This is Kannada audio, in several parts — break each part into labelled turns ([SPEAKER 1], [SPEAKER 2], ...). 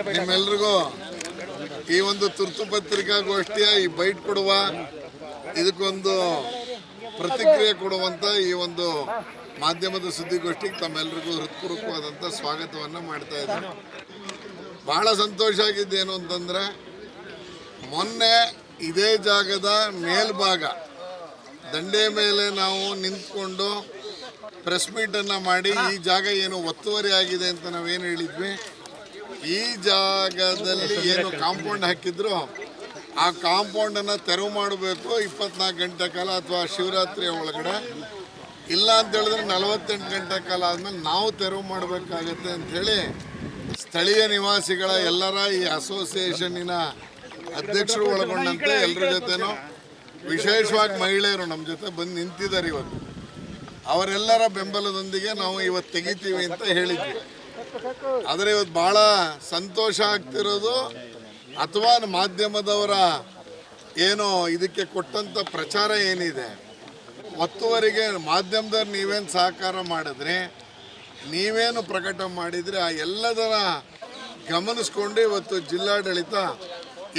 [SPEAKER 1] ನಿಮ್ಮೆಲ್ರಿಗೂ ಈ ಒಂದು ತುರ್ತು ಪತ್ರಿಕಾಗೋಷ್ಠಿಯ ಈ ಬೈಟ್ ಕೊಡುವ ಇದಕ್ಕೊಂದು ಪ್ರತಿಕ್ರಿಯೆ ಕೊಡುವಂತ ಈ ಒಂದು ಮಾಧ್ಯಮದ ಸುದ್ದಿಗೋಷ್ಠಿಗೆ ತಮ್ಮೆಲ್ಲರಿಗೂ ಹೃತ್ಪೂರ್ವಕವಾದಂಥ ಸ್ವಾಗತವನ್ನು ಮಾಡ್ತಾ ಇದ್ದೀನಿ. ಬಹಳ ಸಂತೋಷ ಆಗಿದ್ದೇನು ಅಂತಂದರೆ, ಮೊನ್ನೆ ಇದೇ ಜಾಗದ ಮೇಲ್ಭಾಗ ದಂಡೆ ಮೇಲೆ ನಾವು ನಿಂತ್ಕೊಂಡು ಪ್ರೆಸ್ ಮೀಟನ್ನು ಮಾಡಿ ಈ ಜಾಗ ಏನು ಒತ್ತುವರಿ ಆಗಿದೆ ಅಂತ ನಾವೇನು ಹೇಳಿದ್ವಿ, ಈ ಜಾಗದಲ್ಲಿ ಏನು ಕಾಂಪೌಂಡ್ ಹಾಕಿದ್ರು ಆ ಕಾಂಪೌಂಡನ್ನು ತೆರವು ಮಾಡಬೇಕು 24 ಗಂಟೆ ಕಾಲ ಅಥವಾ ಶಿವರಾತ್ರಿಯ ಒಳಗಡೆ, ಇಲ್ಲ ಅಂತ ಹೇಳಿದ್ರೆ 48 ಗಂಟೆ ಕಾಲ ಆದಮೇಲೆ ನಾವು ತೆರವು ಮಾಡಬೇಕಾಗತ್ತೆ ಅಂಥೇಳಿ ಸ್ಥಳೀಯ ನಿವಾಸಿಗಳ ಎಲ್ಲರ ಈ ಅಸೋಸಿಯೇಷನ್ನಿನ ಅಧ್ಯಕ್ಷರು ಒಳಗೊಂಡಂತೆ ಎಲ್ಲರ ಜೊತೆನೂ ವಿಶೇಷವಾಗಿ ಮಹಿಳೆಯರು ನಮ್ಮ ಜೊತೆ ಬಂದು ನಿಂತಿದ್ದಾರೆ. ಇವತ್ತು ಅವರೆಲ್ಲರ ಬೆಂಬಲದೊಂದಿಗೆ ನಾವು ಇವತ್ತು ತೆಗಿತೀವಿ ಅಂತ ಹೇಳಿದ್ವಿ. ಆದರೆ ಇವತ್ತು ಭಾಳ ಸಂತೋಷ ಆಗ್ತಿರೋದು, ಅಥವಾ ಮಾಧ್ಯಮದವರ ಏನು ಇದಕ್ಕೆ ಕೊಟ್ಟಂಥ ಪ್ರಚಾರ ಏನಿದೆ, ಒತ್ತುವರಿಗೆ ಮಾಧ್ಯಮದವ್ರು ನೀವೇನು ಸಹಕಾರ ಮಾಡಿದ್ರೆ, ನೀವೇನು ಪ್ರಕಟ ಮಾಡಿದರೆ ಆ ಎಲ್ಲದರ ಗಮನಿಸ್ಕೊಂಡು ಇವತ್ತು ಜಿಲ್ಲಾಡಳಿತ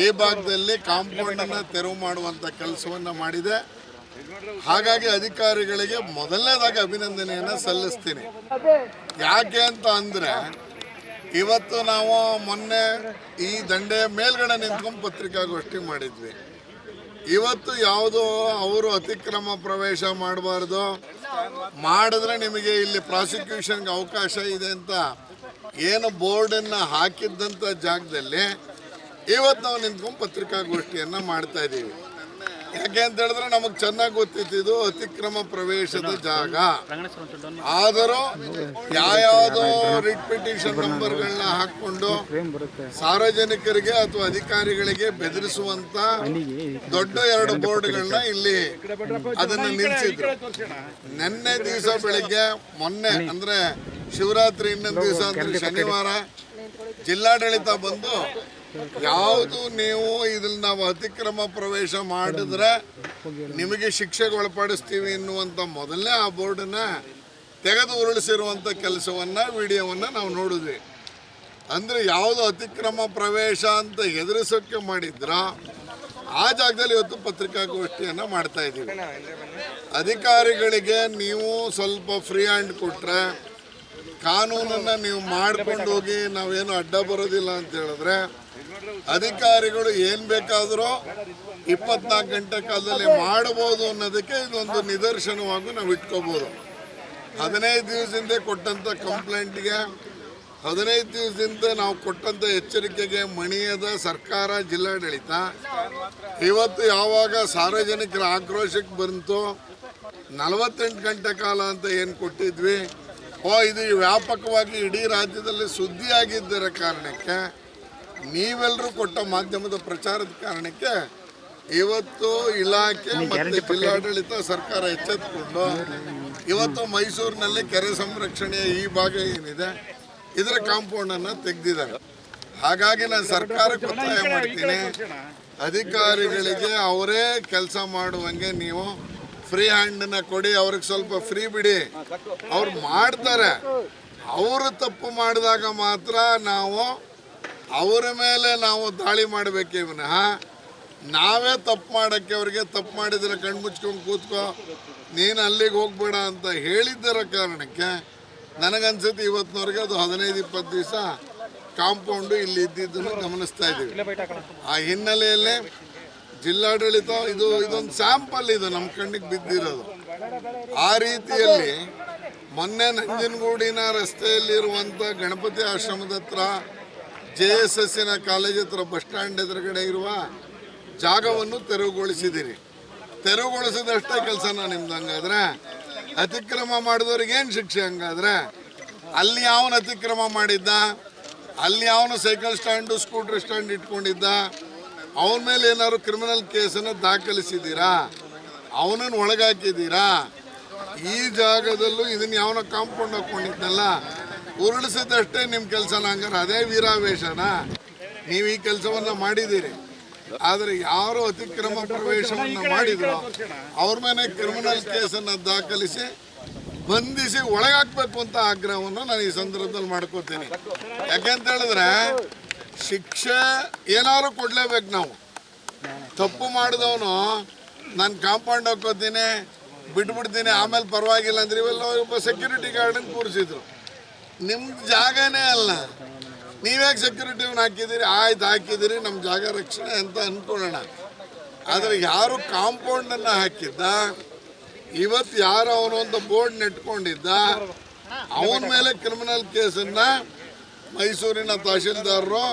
[SPEAKER 1] ಈ ಭಾಗದಲ್ಲಿ ಕಾಂಪೌಂಡನ್ನು ತೆರವು ಮಾಡುವಂಥ ಕೆಲಸವನ್ನು ಮಾಡಿದೆ. ಹಾಗಾಗಿ ಅಧಿಕಾರಿಗಳಿಗೆ ಮೊದಲನೇದಾಗಿ ಅಭಿನಂದನೆಯನ್ನು ಸಲ್ಲಿಸ್ತೀನಿ. ಯಾಕೆ ಅಂತ ಅಂದರೆ, ಇವತ್ತು ನಾವು ಮೊನ್ನೆ ಈ ದಂಡೆಯ ಮೇಲ್ಗಡೆ ನಿಂತ್ಕೊಂಡು ಪತ್ರಿಕಾಗೋಷ್ಠಿ ಮಾಡಿದ್ವಿ. ಇವತ್ತು ಯಾವುದೋ ಅವರು ಅತಿಕ್ರಮ ಪ್ರವೇಶ ಮಾಡಬಾರ್ದು, ಮಾಡಿದ್ರೆ ನಿಮಗೆ ಇಲ್ಲಿ ಪ್ರಾಸಿಕ್ಯೂಷನ್ಗೆ ಅವಕಾಶ ಇದೆ ಅಂತ ಏನು ಬೋರ್ಡನ್ನು ಹಾಕಿದ್ದಂಥ ಜಾಗದಲ್ಲಿ ಇವತ್ತು ನಾವು ನಿಂತ್ಕೊಂಡು ಪತ್ರಿಕಾಗೋಷ್ಠಿಯನ್ನು ಮಾಡ್ತಾ ಇದ್ದೀವಿ. ಯಾಕೆ ಅಂತ ಹೇಳಿದ್ರೆ ನಮಗೆ ಚೆನ್ನಾಗಿ ಗೊತ್ತಿತ್ತು ಇದು ಅತಿಕ್ರಮ ಪ್ರವೇಶದ ಜಾಗ. ಆದರೂ ಯಾವ್ಯಾವುದೋ ರಿಟ್ ಪಿಟಿಷನ್ ನಂಬರ್ಗಳನ್ನ ಹಾಕ್ಕೊಂಡು ಸಾರ್ವಜನಿಕರಿಗೆ ಅಥವಾ ಅಧಿಕಾರಿಗಳಿಗೆ ಬೆದರಿಸುವಂತ ದೊಡ್ಡ 2 ಬೋರ್ಡ್ಗಳನ್ನ ಇಲ್ಲಿ ಅದನ್ನು ನಿಲ್ಲಿಸಿದ್ರು. ನಿನ್ನೆ ದಿವಸ ಬೆಳಿಗ್ಗೆ, ಮೊನ್ನೆ ಅಂದ್ರೆ ಶಿವರಾತ್ರಿ ಇನ್ನೊಂದು ದಿವಸ ಅಂದ್ರೆ ಶನಿವಾರ, ಜಿಲ್ಲಾಡಳಿತ ಬಂದು ಯಾವುದು ನೀವು ಇದನ್ನ ನಾವು ಅತಿಕ್ರಮ ಪ್ರವೇಶ ಮಾಡಿದ್ರೆ ನಿಮಗೆ ಶಿಕ್ಷೆಗೆ ಒಳಪಡಿಸ್ತೀವಿ ಎನ್ನುವಂಥ ಮೊದಲನೇ ಆ ಬೋರ್ಡನ್ನ ತೆಗೆದು ಉರುಳಿಸಿರುವಂಥ ಕೆಲಸವನ್ನು, ವಿಡಿಯೋವನ್ನು ನಾವು ನೋಡಿದ್ವಿ. ಅಂದರೆ ಯಾವುದು ಅತಿಕ್ರಮ ಪ್ರವೇಶ ಅಂತ ಹೆದರಿಸೋಕ್ಕೆ ಮಾಡಿದ್ರ ಆ ಜಾಗದಲ್ಲಿ ಇವತ್ತು ಪತ್ರಿಕಾಗೋಷ್ಠಿಯನ್ನು ಮಾಡ್ತಾ ಇದ್ದೀವಿ. ಅಧಿಕಾರಿಗಳಿಗೆ ನೀವು ಸ್ವಲ್ಪ ಫ್ರೀ ಹ್ಯಾಂಡ್ ಕೊಟ್ಟರೆ, ಕಾನೂನನ್ನು ನೀವು ಮಾಡ್ಕೊಂಡು ಹೋಗಿ ನಾವೇನು ಅಡ್ಡ ಬರೋದಿಲ್ಲ ಅಂತ ಹೇಳಿದ್ರೆ, ಅಧಿಕಾರಿಗಳು ಏನು ಬೇಕಾದರೂ 24 ಗಂಟೆ ಕಾಲದಲ್ಲಿ ಮಾಡಬಹುದು ಅನ್ನೋದಕ್ಕೆ ಇದೊಂದು ನಿದರ್ಶನವಾಗಿ ನಾವು ಇಟ್ಕೋಬೋದು. 15 ದಿವಸದಿಂದ ಕೊಟ್ಟಂಥ ಕಂಪ್ಲೇಂಟ್ಗೆ, 15 ದಿವಸದಿಂದ ನಾವು ಕೊಟ್ಟಂಥ ಎಚ್ಚರಿಕೆಗೆ ಮಣಿಯದ ಸರ್ಕಾರ, ಜಿಲ್ಲಾಡಳಿತ ಇವತ್ತು ಯಾವಾಗ ಸಾರ್ವಜನಿಕರ ಆಕ್ರೋಶಕ್ಕೆ ಬಂತು, 48 ಗಂಟೆ ಕಾಲ ಅಂತ ಏನು ಕೊಟ್ಟಿದ್ವಿ, ಇದು ವ್ಯಾಪಕವಾಗಿ ಇಡೀ ರಾಜ್ಯದಲ್ಲಿ ಸುದ್ದಿಯಾಗಿದ್ದರ ಕಾರಣಕ್ಕೆ, ನೀವೆಲ್ಲರೂ ಕೊಟ್ಟ ಮಾಧ್ಯಮದ ಪ್ರಚಾರದ ಕಾರಣಕ್ಕೆ ಇವತ್ತು ಇಲಾಖೆ ಮತ್ತು ಜಿಲ್ಲಾಡಳಿತ ಸರ್ಕಾರ ಎಚ್ಚೆತ್ತುಕೊಂಡು ಇವತ್ತು ಮೈಸೂರಿನಲ್ಲಿ ಕೆರೆ ಸಂರಕ್ಷಣೆಯ ಈ ಭಾಗ ಏನಿದೆ ಇದರ ಕಾಂಪೌಂಡನ್ನು ತೆಗೆದಿದ್ದಾರೆ. ಹಾಗಾಗಿ ನಾನು ಸರ್ಕಾರಕ್ಕೆ ಒತ್ತಾಯ ಮಾಡ್ತೀನಿ, ಅಧಿಕಾರಿಗಳಿಗೆ ಅವರೇ ಕೆಲಸ ಮಾಡುವಂಗೆ ನೀವು ಫ್ರೀ ಹ್ಯಾಂಡನ್ನು ಕೊಡಿ, ಅವ್ರಿಗೆ ಸ್ವಲ್ಪ ಫ್ರೀ ಬಿಡಿ. ಅವ್ರು ಮಾಡ್ತಾರೆ, ಅವರು ತಪ್ಪು ಮಾಡಿದಾಗ ಮಾತ್ರ ನಾವು ಅವರ ಮೇಲೆ ನಾವು ದಾಳಿ ಮಾಡಬೇಕೇ ವಿನಃ ನಾವೇ ತಪ್ಪು ಮಾಡೋಕ್ಕೆ, ಅವ್ರಿಗೆ ತಪ್ಪು ಮಾಡಿದರೆ ಕಣ್ಣು ಮುಚ್ಕೊಂಡು ಕೂತ್ಕೋ, ನೀನು ಅಲ್ಲಿಗೆ ಹೋಗ್ಬೇಡ ಅಂತ ಹೇಳಿದ್ದರ ಕಾರಣಕ್ಕೆ ನನಗನ್ಸುತ್ತೆ ಇವತ್ತಿನವ್ರಿಗೆ ಅದು 15-20 ದಿವಸ ಕಾಂಪೌಂಡು ಇಲ್ಲಿ ಇದ್ದಿದ್ದನ್ನು ಗಮನಿಸ್ತಾ ಇದ್ದೀವಿ. ಆ ಹಿನ್ನೆಲೆಯಲ್ಲಿ ಜಿಲ್ಲಾಡಳಿತ ಇದೊಂದು ಸ್ಯಾಂಪಲ್, ಇದು ನಮ್ಮ ಕಣ್ಣಿಗೆ ಬಿದ್ದಿರೋದು. ಆ ರೀತಿಯಲ್ಲಿ ಮೊನ್ನೆ ನಂಜನಗೂಡಿನ ರಸ್ತೆಯಲ್ಲಿರುವಂಥ ಗಣಪತಿ ಆಶ್ರಮದ ಹತ್ರ JSSನ ಕಾಲೇಜ್ ಹತ್ರ ಬಸ್ ಸ್ಟ್ಯಾಂಡ್ ಎದುರುಗಡೆ ಇರುವ ಜಾಗವನ್ನು ತೆರವುಗೊಳಿಸಿದ್ದೀರಿ. ತೆರವುಗೊಳಿಸಿದಷ್ಟೇ ಕೆಲಸನ ನಿಮ್ದು. ಹಂಗಾದ್ರೆ ಅತಿಕ್ರಮ ಮಾಡಿದವ್ರಿಗೆ ಏನು ಶಿಕ್ಷೆ? ಹಂಗಾದ್ರೆ ಅಲ್ಲಿ ಯಾವನು ಅತಿಕ್ರಮ ಮಾಡಿದ್ದ, ಅಲ್ಲಿ ಯಾವನು ಸೈಕಲ್ ಸ್ಟ್ಯಾಂಡು ಸ್ಕೂಟರ್ ಸ್ಟ್ಯಾಂಡ್ ಇಟ್ಕೊಂಡಿದ್ದ, ಅವನ ಮೇಲೆ ಏನಾದ್ರು ಕ್ರಿಮಿನಲ್ ಕೇಸನ್ನು ದಾಖಲಿಸಿದ್ದೀರಾ, ಅವನನ್ನು ಒಳಗಾಕಿದ್ದೀರಾ? ಈ ಜಾಗದಲ್ಲೂ ಇದನ್ನು ಯಾವನ ಕಾಂಪೌಂಡ್ ಹಾಕ್ಕೊಂಡಿದ್ನಲ್ಲ, ಉರುಳಿಸಿದಷ್ಟೇ ನಿಮ್ಮ ಕೆಲಸನ? ಹಂಗಾರೆ ಅದೇ ವೀರಾವೇಶನ? ನೀವು ಈ ಕೆಲಸವನ್ನು ಮಾಡಿದ್ದೀರಿ. ಆದರೆ ಯಾರು ಅತಿಕ್ರಮ ಪ್ರವೇಶವನ್ನು ಮಾಡಿದ್ರು ಅವ್ರ ಮೇಲೆ ಕ್ರಿಮಿನಲ್ ಕೇಸನ್ನು ದಾಖಲಿಸಿ ಬಂಧಿಸಿ ಒಳಗಾಕಬೇಕು ಅಂತ ಆಗ್ರಹವನ್ನು ನಾನು ಈ ಸಂದರ್ಭದಲ್ಲಿ ಮಾಡ್ಕೋತೀನಿ. ಯಾಕೆಂತ ಹೇಳಿದ್ರೆ ಶಿಕ್ಷೆ ಏನಾದ್ರು ಕೊಡಲೇಬೇಕು ನಾವು. ತಪ್ಪು ಮಾಡಿದವನು ನಾನು ಕಾಂಪೌಂಡ್ ಹಾಕೋತೀನಿ ಬಿಟ್ಬಿಡ್ತೀನಿ ಆಮೇಲೆ ಪರವಾಗಿಲ್ಲ ಅಂದ್ರೆ ಇವೆಲ್ಲ ಒಬ್ಬ ಸೆಕ್ಯೂರಿಟಿ ಗಾರ್ಡನ್ ಕೂರಿಸಿದ್ರು. ನಿಮ್ದು ಜಾಗನೇ ಅಲ್ಲ, ನೀವ್ಯಾಕೆ ಸೆಕ್ಯೂರಿಟಿವನ್ನ ಹಾಕಿದ್ದೀರಿ? ಆಯ್ತು ಹಾಕಿದ್ದೀರಿ, ನಮ್ಮ ಜಾಗ ರಕ್ಷಣೆ ಅಂತ ಅಂದ್ಕೊಳ್ಳೋಣ. ಆದರೆ ಯಾರು ಕಾಂಪೌಂಡನ್ನು ಹಾಕಿದ್ದ, ಇವತ್ತು ಯಾರು ಅವನೊಂದು ಬೋರ್ಡ್ ನೆಟ್ಕೊಂಡಿದ್ದ, ಅವನ ಮೇಲೆ ಕ್ರಿಮಿನಲ್ ಕೇಸನ್ನು ಮೈಸೂರಿನ ತಹಶೀಲ್ದಾರರು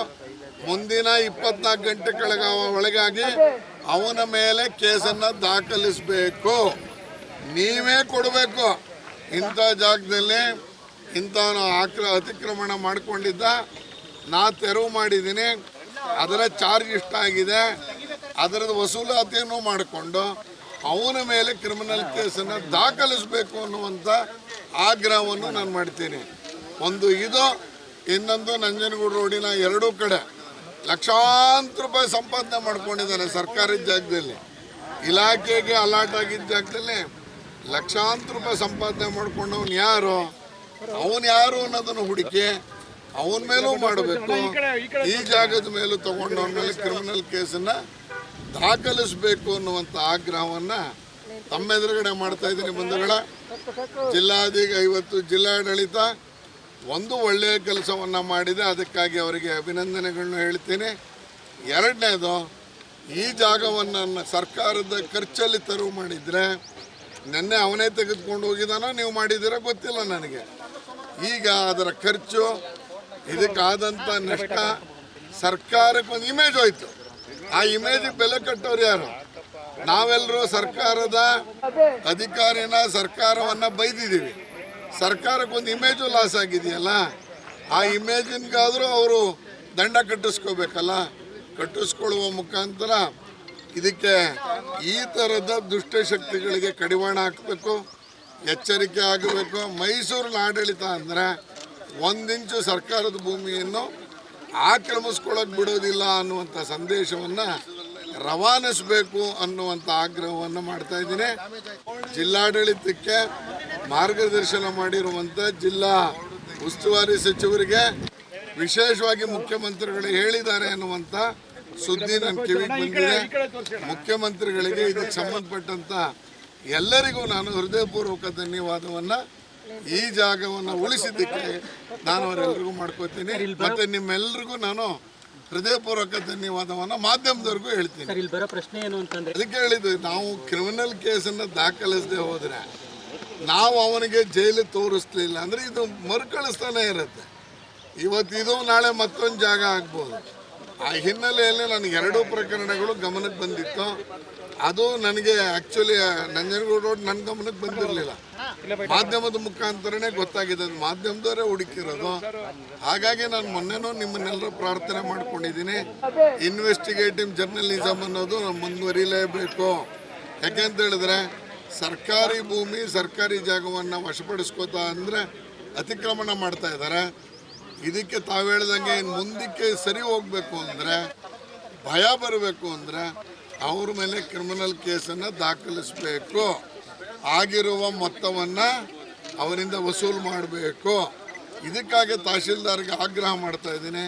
[SPEAKER 1] ಮುಂದಿನ 24 ಗಂಟೆಗಳ ಒಳಗಾಗಿ ಅವನ ಮೇಲೆ ಕೇಸನ್ನು ದಾಖಲಿಸಬೇಕು. ನೀವೇ ಕೊಡಬೇಕು. ಇಂಥ ಜಾಗದಲ್ಲಿ ಇಂಥವನು ಅತಿಕ್ರಮಣ ಮಾಡಿಕೊಂಡಿದ್ದ, ನಾ ತೆರವು ಮಾಡಿದ್ದೀನಿ, ಅದರ ಚಾರ್ಜ್ ಇಷ್ಟಾಗಿದೆ, ಅದರದ್ದು ವಸೂಲಾತಿಯನ್ನು ಮಾಡಿಕೊಂಡು ಅವನ ಮೇಲೆ ಕ್ರಿಮಿನಲ್ ಕೇಸನ್ನು ದಾಖಲಿಸಬೇಕು ಅನ್ನುವಂಥ ಆಗ್ರಹವನ್ನು ನಾನು ಮಾಡ್ತೀನಿ. ಒಂದು ಇದು, ಇನ್ನೊಂದು ನಂಜನಗೂಡು ರೋಡಿನ ಎರಡೂ ಕಡೆ ಲಕ್ಷಾಂತರ ರೂಪಾಯಿ ಸಂಪಾದನೆ ಮಾಡ್ಕೊಂಡಿದ್ದಾನೆ ಸರ್ಕಾರಿ ಜಾಗದಲ್ಲಿ. ಇಲಾಖೆಗೆ ಅಲಾಟ್ ಆಗಿದ್ದ ಜಾಗದಲ್ಲಿ ಲಕ್ಷಾಂತರ ರೂಪಾಯಿ ಸಂಪಾದನೆ ಮಾಡ್ಕೊಂಡವನು ಯಾರು, ಅವನು ಯಾರು ಅನ್ನೋದನ್ನು ಹುಡುಕಿ ಅವನ ಮೇಲೂ ಮಾಡಬೇಕು. ಈ ಜಾಗದ ಮೇಲೂ ತಗೊಂಡವನ ಮೇಲೆ ಕ್ರಿಮಿನಲ್ ಕೇಸನ್ನು ದಾಖಲಿಸಬೇಕು ಅನ್ನುವಂಥ ಆಗ್ರಹವನ್ನು ತಮ್ಮೆದುರುಗಡೆ ಮಾಡ್ತಾ ಇದ್ದೀನಿ. ಬಂಧುಗಳ, ಇವತ್ತು ಜಿಲ್ಲಾಡಳಿತ ಒಂದು ಒಳ್ಳೆಯ ಕೆಲಸವನ್ನು ಮಾಡಿದೆ, ಅದಕ್ಕಾಗಿ ಅವರಿಗೆ ಅಭಿನಂದನೆಗಳನ್ನು ಹೇಳ್ತೀನಿ. ಎರಡನೇದು, ಈ ಜಾಗವನ್ನು ಸರ್ಕಾರದ ಖರ್ಚಲ್ಲಿ ತೆರವು ಮಾಡಿದರೆ, ನೆನ್ನೆ ಅವನೇ ತೆಗೆದುಕೊಂಡು ಹೋಗಿದ್ದಾನೋ ನೀವು ಮಾಡಿದ್ದೀರೋ ಗೊತ್ತಿಲ್ಲ ನನಗೆ. ಈಗ ಅದರ ಖರ್ಚು, ಇದಕ್ಕಾದಂಥ ನಷ್ಟ, ಸರ್ಕಾರಕ್ಕೆ ಒಂದು ಇಮೇಜ್ ಹೋಯ್ತು. ಆ ಇಮೇಜಿಗೆ ಬೆಲೆ ಕಟ್ಟೋರು ಯಾರು? ನಾವೆಲ್ಲರೂ ಸರ್ಕಾರದ ಅಧಿಕಾರಿನ, ಸರ್ಕಾರವನ್ನು ಬೈದಿದ್ದೀವಿ. ಸರ್ಕಾರಕ್ಕೊಂದು ಇಮೇಜು ಲಾಸ್ ಆಗಿದೆಯಲ್ಲ, ಆ ಇಮೇಜಿನ್ಗಾದರೂ ಅವರು ದಂಡ ಕಟ್ಟಿಸ್ಕೋಬೇಕಲ್ಲ. ಕಟ್ಟಿಸ್ಕೊಳ್ಳುವ ಮುಖಾಂತರ ಇದಕ್ಕೆ ಈ ಥರದ ದುಷ್ಟಶಕ್ತಿಗಳಿಗೆ ಕಡಿವಾಣ ಹಾಕಬೇಕು, ಎಚ್ಚರಿಕೆ ಆಗಬೇಕು. ಮೈಸೂರಿನ ಆಡಳಿತ ಅಂದರೆ 1 ಇಂಚು ಸರ್ಕಾರದ ಭೂಮಿಯನ್ನು ಆಕ್ರಮಿಸ್ಕೊಳ್ಳೋಕೆ ಬಿಡೋದಿಲ್ಲ ಅನ್ನುವಂಥ ಸಂದೇಶವನ್ನು ರವಾನಿಸಬೇಕು ಅನ್ನುವಂಥ ಆಗ್ರಹವನ್ನು ಮಾಡ್ತಾ ಇದ್ದೀನಿ. ಜಿಲ್ಲಾಡಳಿತಕ್ಕೆ ಮಾರ್ಗದರ್ಶನ ಮಾಡಿರುವಂಥ ಜಿಲ್ಲಾ ಉಸ್ತುವಾರಿ ಸಚಿವರಿಗೆ, ವಿಶೇಷವಾಗಿ ಮುಖ್ಯಮಂತ್ರಿಗಳು ಹೇಳಿದ್ದಾರೆ ಅನ್ನುವಂಥ ಸುದ್ದಿ ನನ್ನ ಕಿವಿಗೆ ಬಂದಿದೆ. ಮುಖ್ಯಮಂತ್ರಿಗಳಿಗೆ ಇದಕ್ಕೆ ಸಂಬಂಧಪಟ್ಟಂಥ ಎಲ್ಲರಿಗೂ ನಾನು ಹೃದಯಪೂರ್ವಕ ಧನ್ಯವಾದವನ್ನು, ಈ ಜಾಗವನ್ನು ಉಳಿಸಿದ್ದಕ್ಕೆ ನಾನು ಅವರೆಲ್ಲರಿಗೂ ಮಾಡ್ಕೋತೀನಿ. ಮತ್ತು ನಿಮ್ಮೆಲ್ಲರಿಗೂ ನಾನು ಹೃದಯಪೂರ್ವಕ ಧನ್ಯವಾದವನ್ನು ಮಾಧ್ಯಮದವ್ರಿಗೂ ಹೇಳ್ತೀನಿ. ಅದಕ್ಕೆ ಹೇಳಿದ್ದು, ನಾವು ಕ್ರಿಮಿನಲ್ ಕೇಸನ್ನು ದಾಖಲಿಸದೆ ಹೋದರೆ, ನಾವು ಅವನಿಗೆ ಜೈಲು ತೋರಿಸ್ಲಿಲ್ಲ ಅಂದರೆ ಇದು ಮರುಕಳಿಸ್ತಾನೆ ಇರುತ್ತೆ. ಇವತ್ತಿದು ನಾಳೆ ಮತ್ತೊಂದು ಜಾಗ ಆಗ್ಬೋದು. ಆ ಹಿನ್ನೆಲೆಯಲ್ಲಿ ನನಗೆ 2 ಪ್ರಕರಣಗಳು ಗಮನಕ್ಕೆ ಬಂದಿತ್ತು. ಅದು ನನಗೆ ಆ್ಯಕ್ಚುಲಿ ನಂಜನಗೂಡು ರೋಡ್ ನನ್ನ ಗಮನಕ್ಕೆ ಬಂದಿರಲಿಲ್ಲ, ಮಾಧ್ಯಮದ ಮುಖಾಂತರನೇ ಗೊತ್ತಾಗಿದೆ. ಅದು ಮಾಧ್ಯಮದವರೇ ಹುಡುಕಿರೋದು. ಹಾಗಾಗಿ ನಾನು ಮೊನ್ನೆನೂ ನಿಮ್ಮನ್ನೆಲ್ಲರೂ ಪ್ರಾರ್ಥನೆ ಮಾಡ್ಕೊಂಡಿದ್ದೀನಿ, ಇನ್ವೆಸ್ಟಿಗೇಟಿವ್ ಜರ್ನಲಿಸಮ್ ಅನ್ನೋದು ಮುಂದುವರಿಲೇಬೇಕು. ಯಾಕೆಂತ ಹೇಳಿದ್ರೆ, ಸರ್ಕಾರಿ ಭೂಮಿ, ಸರ್ಕಾರಿ ಜಾಗವನ್ನು ವಶಪಡಿಸ್ಕೋತಾ ಅಂದರೆ ಅತಿಕ್ರಮಣ ಮಾಡ್ತಾ ಇದ್ದಾರೆ. ಇದಕ್ಕೆ ತಾವು ಹೇಳ್ದಂಗೆ ಮುಂದಕ್ಕೆ ಸರಿ ಹೋಗಬೇಕು ಅಂದರೆ, ಭಯ ಬರಬೇಕು ಅಂದರೆ ಅವ್ರ ಮೇಲೆ ಕ್ರಿಮಿನಲ್ ಕೇಸನ್ನು ದಾಖಲಿಸಬೇಕು. ಆಗಿರುವ ಮೊತ್ತವನ್ನು ಅವರಿಂದ ವಸೂಲು ಮಾಡಬೇಕು. ಇದಕ್ಕಾಗಿ ತಹಶೀಲ್ದಾರ್ಗೆ ಆಗ್ರಹ ಮಾಡ್ತಾ ಇದ್ದೀನಿ,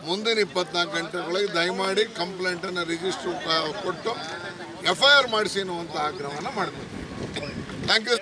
[SPEAKER 1] ಮುಂದಿನ 24 ಗಂಟೆಗಳಿಗೆ ದಯಮಾಡಿ ಕಂಪ್ಲೇಂಟನ್ನು ರಿಜಿಸ್ಟರ್ ಕೊಟ್ಟು FIR ಮಾಡಿಸಿ ಅನ್ನುವಂಥ ಆಗ್ರಹವನ್ನು ಮಾಡ್ತೀನಿ. Thank you.